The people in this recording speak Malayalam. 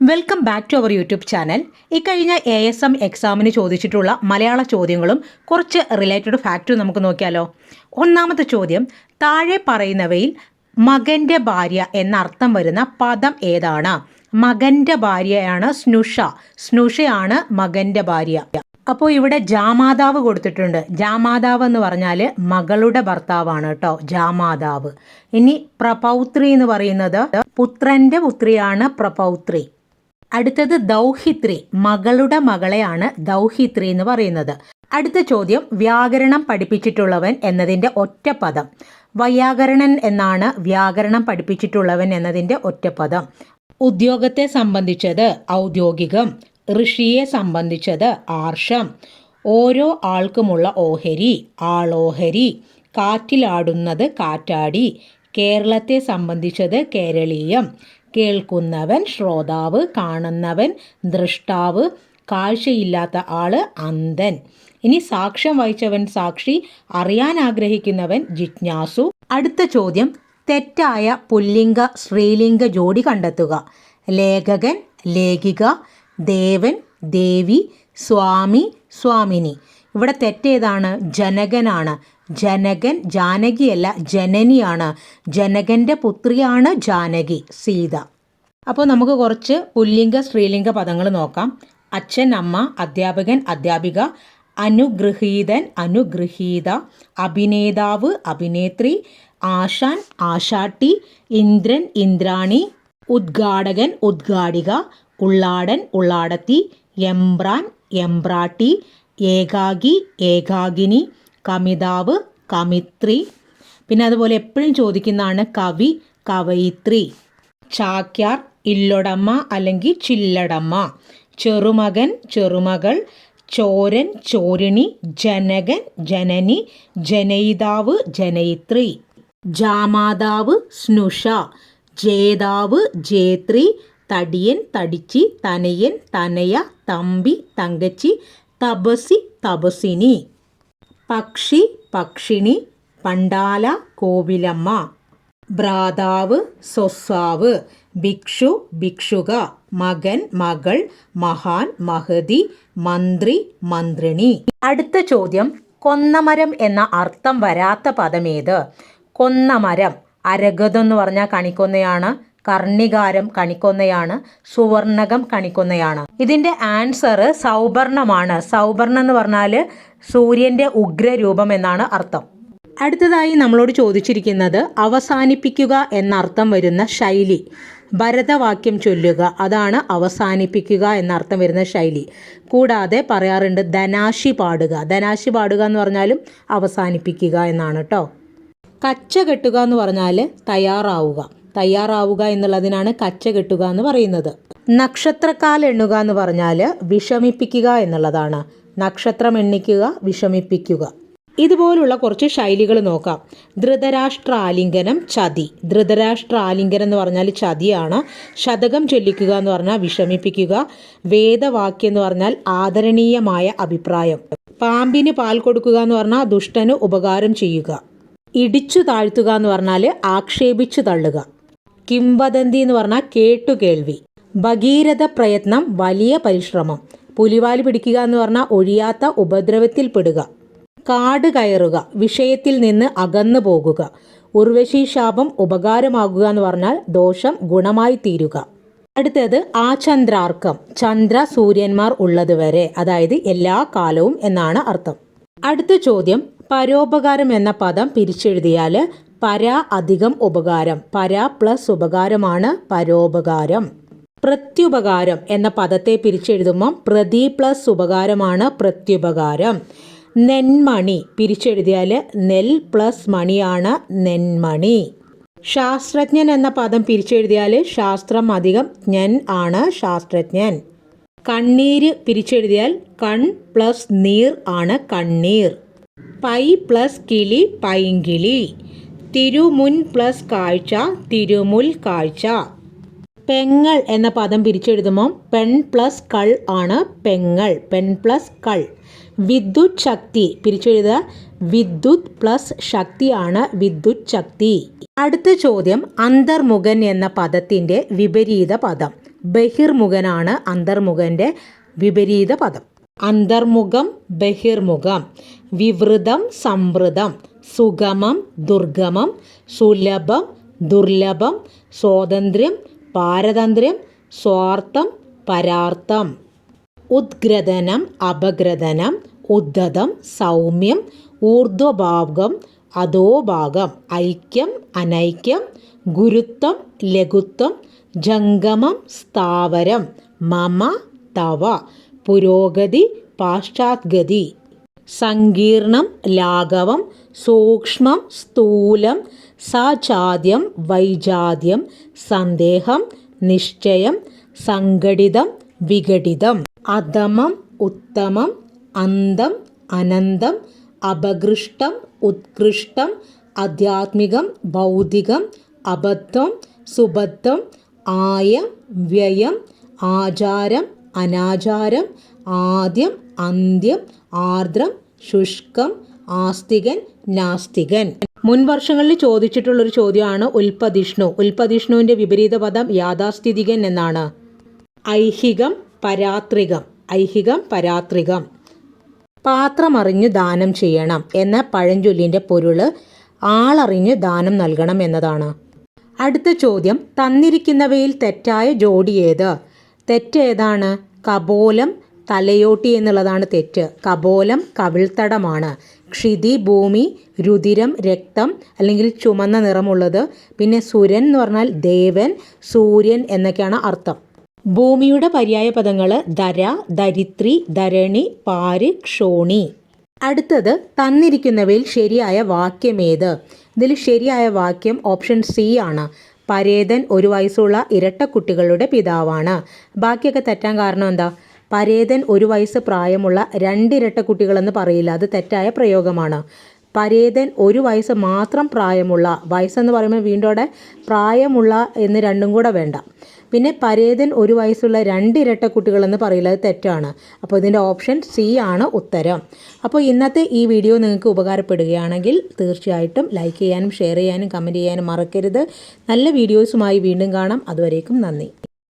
Welcome back to our YouTube channel. ഇക്കഴിഞ്ഞ ASM എക്സാമിന് ചോദിച്ചിട്ടുള്ള മലയാള ചോദ്യങ്ങളും കുറച്ച് റിലേറ്റഡ് ഫാക്റ്റും നമുക്ക് നോക്കിയാലോ. ഒന്നാമത്തെ ചോദ്യം, താഴെ പറയുന്നവയിൽ മകൻ്റെ ഭാര്യ എന്നർത്ഥം വരുന്ന പദം ഏതാണ്? മകൻ്റെ ഭാര്യയാണ് സ്നുഷ. സ്നുഷയാണ് മകൻ്റെ ഭാര്യ. അപ്പോൾ ഇവിടെ ജാമാതാവ് കൊടുത്തിട്ടുണ്ട്. ജാമാതാവ് എന്ന് പറഞ്ഞാൽ മകളുടെ ഭർത്താവാണ് കേട്ടോ, ജാമാതാവ്. ഇനി പ്രപൗത്രി എന്ന് പറയുന്നത് പുത്രൻ്റെ പുത്രിയാണ് പ്രപൗത്രി. അടുത്തത് ദൗഹിത്രി, മകളുടെ മകളെയാണ് ദൗഹിത്രി എന്ന് പറയുന്നത്. അടുത്ത ചോദ്യം, വ്യാകരണം പഠിപ്പിച്ചിട്ടുള്ളവൻ എന്നതിൻ്റെ ഒറ്റപ്പദം. വൈയാകരണൻ എന്നാണ് വ്യാകരണം പഠിപ്പിച്ചിട്ടുള്ളവൻ എന്നതിൻ്റെ ഒറ്റപ്പദം. ഉദ്യോഗത്തെ സംബന്ധിച്ചത് ഔദ്യോഗികം, ഋഷിയെ സംബന്ധിച്ചത് ആർഷം, ഓരോ ആൾക്കുമുള്ള ഓഹരി ആളോഹരി, കാറ്റിലാടുന്നത് കാറ്റാടി, കേരളത്തെ സംബന്ധിച്ചത് കേരളീയം, കേൾക്കുന്നവൻ ശ്രോതാവ്, കാണുന്നവൻ ദൃഷ്ടാവ്, കാഴ്ചയില്ലാത്ത ആള് അന്ധൻ. ഇനി സാക്ഷ്യം വഹിച്ചവൻ സാക്ഷി, അറിയാൻ ആഗ്രഹിക്കുന്നവൻ ജിജ്ഞാസു. അടുത്ത ചോദ്യം, തെറ്റായ പുല്ലിംഗ സ്ത്രീലിംഗ ജോഡി കണ്ടെത്തുക. ലേഖകൻ ലേഖിക, ദേവൻ ദേവി, സ്വാമി സ്വാമിനി. ഇവിടെ തെറ്റേതാണ്? ജനകനാണ്. ജനകൻ ജാനകിയല്ല, ജനനിയാണ്. ജനകൻ്റെ പുത്രിയാണ് ജാനകി, സീത. അപ്പോൾ നമുക്ക് കുറച്ച് പുല്ലിംഗ സ്ത്രീലിംഗ പദങ്ങൾ നോക്കാം. അച്ഛൻ അമ്മ, അധ്യാപകൻ അധ്യാപിക, അനുഗൃഹീതൻ അനുഗൃഹീത, അഭിനേതാവ് അഭിനേത്രി, ആശാൻ ആശാട്ടി, ഇന്ദ്രൻ ഇന്ദ്രാണി, ഉദ്ഘാടകൻ ഉദ്ഘാടിക, ഉള്ളാടൻ ഉള്ളാടത്തി, എംബ്രാൻ എംബ്രാട്ടി, ഏകാഗി ഏകാഗിനി, കമിതാവ് കമിത്രി. പിന്നെ അതുപോലെ എപ്പോഴും ചോദിക്കുന്നതാണ് കവി കവയിത്രി, ചാക്യാർ ഇല്ലൊടമ്മ അല്ലെങ്കിൽ ചില്ലടമ്മ, ചെറുമകൻ ചെറുമകൾ, ചോരൻ ചോരിണി, ജനകൻ ജനനി, ജനയിതാവ് ജനയിത്രി, ജാമാതാവ് സ്നുഷ, ജേതാവ് ജേത്രി, തടിയൻ തടിച്ചി, തനയൻ തനയ, തമ്പി തങ്കച്ചി, തപസി തപസിനി, പക്ഷി പക്ഷിണി, പണ്ടാല കോവിലമ്മ, ഭ്രാതാവ് സ്വസ്വാവ്, ഭിക്ഷു ഭിക്ഷുക, മകൻ മകൾ, മഹാൻ മഹതി, മന്ത്രി മന്ത്രിണി. അടുത്ത ചോദ്യം, കൊന്നമരം എന്ന അർത്ഥം വരാത്ത പദമേത്? കൊന്നമരം, അരഗതം എന്ന് പറഞ്ഞാൽ കണിക്കൊന്നയാണ്, കർണികാരം കണിക്കൊന്നയാണ്, സുവർണകം കണിക്കൊന്നയാണ്. ഇതിൻ്റെ ആൻസർ സൗവർണമാണ്. സൗവർണം എന്ന് പറഞ്ഞാൽ സൂര്യൻ്റെ ഉഗ്രരൂപം എന്നാണ് അർത്ഥം. അടുത്തതായി നമ്മളോട് ചോദിച്ചിരിക്കുന്നത് അവസാനിപ്പിക്കുക എന്നർത്ഥം വരുന്ന ശൈലി. ഭരതവാക്യം ചൊല്ലുക, അതാണ് അവസാനിപ്പിക്കുക എന്നർത്ഥം വരുന്ന ശൈലി. കൂടാതെ പറയാറുണ്ട് ധനാശി പാടുക. ധനാശി പാടുക എന്ന് പറഞ്ഞാലും അവസാനിപ്പിക്കുക എന്നാണ് കേട്ടോ. കച്ച കെട്ടുക എന്ന് പറഞ്ഞാൽ തയ്യാറാവുക. തയ്യാറാവുക എന്നുള്ളതിനാണ് കച്ച കെട്ടുക എന്ന് പറയുന്നത്. നക്ഷത്രക്കാൽ എണ്ണുക എന്ന് പറഞ്ഞാൽ വിഷമിപ്പിക്കുക എന്നുള്ളതാണ്. നക്ഷത്രം എണ്ണിക്കുക, വിഷമിപ്പിക്കുക. ഇതുപോലുള്ള കുറച്ച് ശൈലികൾ നോക്കാം. ധൃതരാഷ്ട്രാലിംഗനം ചതി. ധൃതരാഷ്ട്രാലിംഗനം എന്ന് പറഞ്ഞാൽ ചതിയാണ്. ശതകം ചൊല്ലിക്കുക എന്ന് പറഞ്ഞാൽ വിഷമിപ്പിക്കുക. വേദവാക്യം എന്ന് പറഞ്ഞാൽ ആദരണീയമായ അഭിപ്രായം. പാമ്പിന് പാൽ കൊടുക്കുക എന്ന് പറഞ്ഞാൽ ദുഷ്ടന് ഉപകാരം ചെയ്യുക. ഇടിച്ചു താഴ്ത്തുക എന്ന് പറഞ്ഞാൽ ആക്ഷേപിച്ചു തള്ളുക. കിംവദന്തി എന്ന് പറഞ്ഞാൽ കേട്ടുകേൾവി. ഭഗീരഥ പ്രയത്നം വലിയ പരിശ്രമം. പുലിവാല് പിടിക്കുക എന്ന് പറഞ്ഞാൽ ഒഴിയാത്ത ഉപദ്രവത്തിൽപ്പെടുക. കാട് കയറുക, വിഷയത്തിൽ നിന്ന് അകന്നു പോകുക. ഉർവശി ശാപം ഉപകാരമാകുക എന്ന് പറഞ്ഞാൽ ദോഷം ഗുണമായി തീരുക. അടുത്തത് ആചന്ദ്രാർക്കം, ചന്ദ്ര സൂര്യന്മാർ ഉള്ളതുവരെ, അതായത് എല്ലാ കാലവും എന്നാണ് അർത്ഥം. അടുത്ത ചോദ്യം, പരോപകാരം എന്ന പദം പിരിച്ചെഴുതിയാൽ പര അധികം ഉപകാരം, പര പ്ലസ് ഉപകാരമാണ് പരോപകാരം. പ്രത്യുപകാരം എന്ന പദത്തെ പിരിച്ചെഴുതുമ്പം പ്രതി പ്ലസ് ഉപകാരമാണ് പ്രത്യുപകാരം. നെന്മണി പിരിച്ചെഴുതിയാൽ നെൽ പ്ലസ് മണിയാണ് നെന്മണി. ശാസ്ത്രജ്ഞൻ എന്ന പദം പിരിച്ചെഴുതിയാൽ ശാസ്ത്രം അധികം ജ്ഞൻ ആണ് ശാസ്ത്രജ്ഞൻ. കണ്ണീര് പിരിച്ചെഴുതിയാൽ കൺ പ്ലസ് നീർ ആണ് കണ്ണീർ. പൈ പ്ലസ് കിളി പൈങ്കിളി. തിരുമുൻ പ്ലസ് കാഴ്ച തിരുമുൽ കാഴ്ച. പെങ്ങൾ എന്ന പദം പിരിച്ചെഴുതുമ്പോൾ പെൺ പ്ലസ് കൾ ആണ് പെങ്ങൾ, പെൺ പ്ലസ് കൾ. വിദ്യുത് ശക്തി പിരിച്ചെഴുതുക വിദ്യുത് പ്ലസ് ശക്തിയാണ് വിദ്യുത് ശക്തി. അടുത്ത ചോദ്യം, അന്തർമുഖൻ എന്ന പദത്തിൻ്റെ വിപരീത പദം. ബഹിർമുഖനാണ് അന്തർമുഖൻ്റെ വിപരീത പദം. അന്തർമുഖം, ബഹിർമുഖം. വിവൃതം, സംവൃതം. സുഗമം, ദുർഗമം. സുലഭം, ദുർലഭം. സ്വാതന്ത്ര്യം, പാരതന്ത്ര്യം. സ്വാർത്ഥം, പരാർത്ഥം. ഉദ്ഗ്രഥനം, അപഗ്രഥനം. ഉദ്ധതം, സൗമ്യം. ഊർധ്വഭാഗം, അധോഭാഗം. ഐക്യം, അനൈക്യം. ഗുരുത്വം, ലഘുത്വം. ജംഗമം, സ്ഥാവരം. മമ, തവ. പുരോഗതി, പാശ്ചാത്ഗതി. സങ്കീർണം, ലാഘവം. സൂക്ഷ്മം, സ്ഥൂലം. സജാദ്യം, വൈജാദ്യം. സന്ദേഹം, നിശ്ചയം. സംഘടിതം, വിഘടിതം. അധമം, ഉത്തമം. അന്തം, അനന്തം. അപകൃഷ്ടം, ഉത്കൃഷ്ടം. ആധ്യാത്മികം, ഭൗതികം. അബദ്ധം, സുബദ്ധം. ആയം, വ്യയം. ആചാരം, അനാചാരം. ആദ്യം, അന്ത്യം. ആർദ്രം, ശുഷ്കം. ആസ്തികൻ, നാസ്തികൻ. മുൻ വർഷങ്ങളിൽ ചോദിച്ചിട്ടുള്ളൊരു ചോദ്യമാണ് ഉൽപ്പതിഷ്ണു. ഉൽപ്പതിഷ്ണുവിൻ്റെ വിപരീത പദം യാഥാസ്ഥിതികൻ എന്നാണ്. ഐഹികം, പരാത്രികം. ഐഹികം, പരാത്രികം. പാത്രമറിഞ്ഞ് ദാനം ചെയ്യണം എന്ന പഴഞ്ചൊല്ലിൻ്റെ പൊരുള് ആളറിഞ്ഞ് ദാനം നൽകണം എന്നതാണ്. അടുത്ത ചോദ്യം, തന്നിരിക്കുന്നവയിൽ തെറ്റായ ജോഡി ഏത്? തെറ്റ് ഏതാണ്? കപോലം, തലയോട്ടി എന്നുള്ളതാണ് തെറ്റ്. കപോലം കവിൾത്തടമാണ്. ക്ഷിതി, ഭൂമി. രുതിരം, രക്തം അല്ലെങ്കിൽ ചുമന്ന നിറമുള്ളത്. പിന്നെ സുരൻ എന്ന് പറഞ്ഞാൽ ദേവൻ, സൂര്യൻ എന്നൊക്കെയാണ് അർത്ഥം. ഭൂമിയുടെ പര്യായ പദങ്ങൾ ധര, ധരിത്രി, ധരണി, പാര്, ക്ഷോണി. അടുത്തത്, തന്നിരിക്കുന്നവയിൽ ശരിയായ വാക്യമേത്? ഇതിൽ ശരിയായ വാക്യം ഓപ്ഷൻ സി ആണ്. പരേതൻ 1 വയസ്സുള്ള ഇരട്ടക്കുട്ടികളുടെ പിതാവാണ്. ബാക്കിയൊക്കെ തെറ്റാൻ കാരണം എന്താ? പരേതൻ 1 വയസ്സ് പ്രായമുള്ള 2 ഇരട്ടക്കുട്ടികളെന്ന് പറയില്ല, അത് തെറ്റായ പ്രയോഗമാണ്. പരേതൻ 1 വയസ്സ് മാത്രം പ്രായമുള്ള, വയസ്സെന്ന് പറയുമ്പോൾ വീണ്ടും അവിടെ പ്രായമുള്ള എന്ന് രണ്ടും കൂടെ വേണ്ട. പിന്നെ പരേതൻ 1 വയസ്സുള്ള 2 ഇരട്ടക്കുട്ടികളെന്ന് പറയില്ല, അത് തെറ്റാണ്. അപ്പോൾ ഇതിൻ്റെ ഓപ്ഷൻ സി ആണ് ഉത്തരം. അപ്പോൾ ഇന്നത്തെ ഈ വീഡിയോ നിങ്ങൾക്ക് ഉപകാരപ്പെടുകയാണെങ്കിൽ തീർച്ചയായിട്ടും ലൈക്ക് ചെയ്യാനും ഷെയർ ചെയ്യാനും കമൻറ്റ് ചെയ്യാനും മറക്കരുത്. നല്ല വീഡിയോസുമായി വീണ്ടും കാണാം. അതുവരേക്കും നന്ദി.